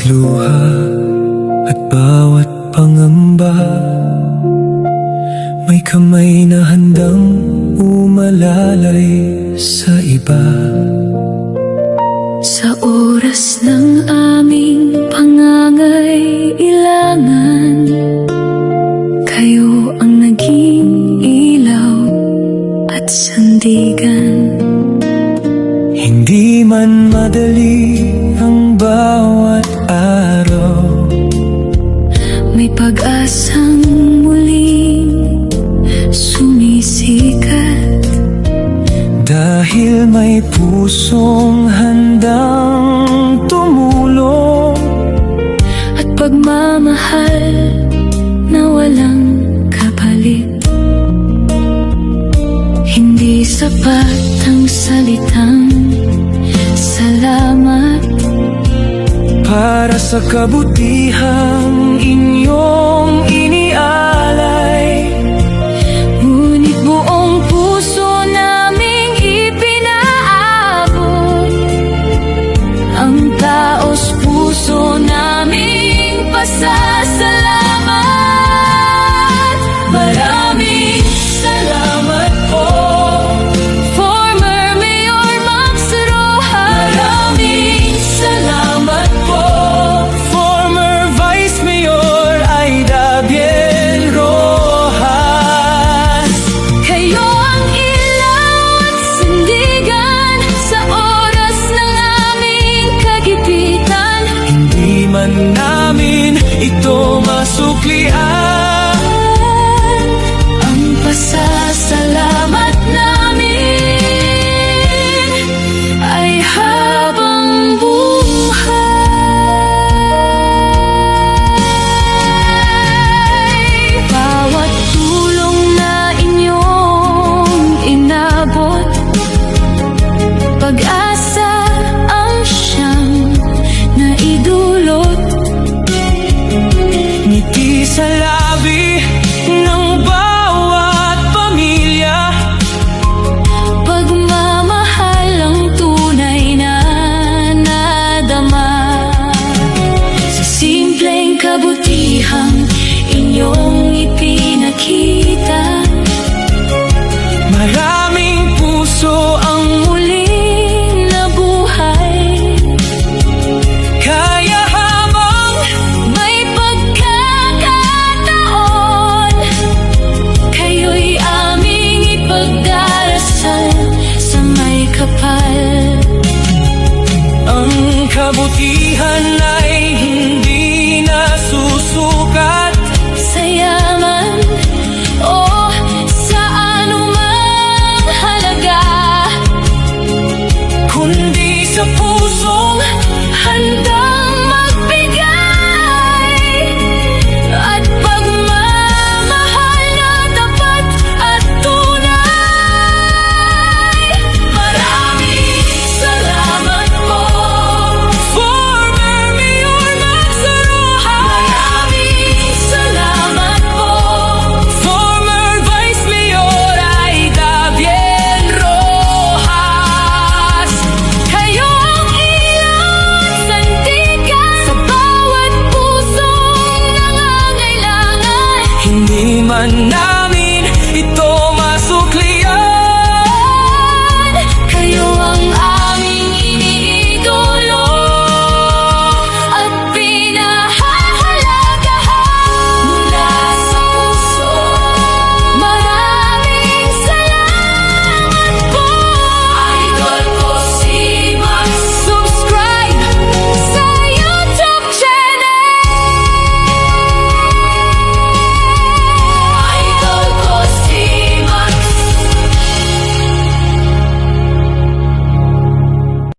luha at bawat pangamba, may kamay na handang umalalay sa iba. Sa oras ng aming pangangailangan, kayo ang naging ilaw at sandigan. Hindi man madali ang bawat araw, may pag-asang muling sumisikat. Dahil may pusong handang tumulong At pagmamahal na walang kapalit. Hindi sapat ang salitang salamat para sa kabutihang inyong inialay. Ngunit buong puso naming ipinaabot ang taos puso naming pasasalamat. Maraming salamat po, former Mayor Max Rojas. Maraming salamat po, Former Vice Mayor Aida Biel Rojas. kayo ang ilaw at sandigan sa oras ng aming kagipitan. Hindi man namin ito masuklian, Ang pasasalamat namin ay habang buhay. Bawat tulong na inyong inabot, pag-asa ang siyang naidulot. ngiti sa labi ng bawat pamilya, Pagmamahal ang tunay na nadama. Sa simpleng kabutihang inyong ipinakita, maraming puso ang muling nabuhay. kaya habang May pagkakataon, kayo'y aming ipagdarasal sa may kapal. ang kabutihan ay hindi nasusukat Sa yaman o sa anumang halaga, kundi sa pusong handang magbigay at pagmamahal na tapat at tunay. Maraming salamat po, Former Mayor Max Rojas. maraming salamat po, Former Vice Mayor Aida Biel Rojas. kayo ang ilaw at sandigan sa bawat pusong nangangailangan. Hindi man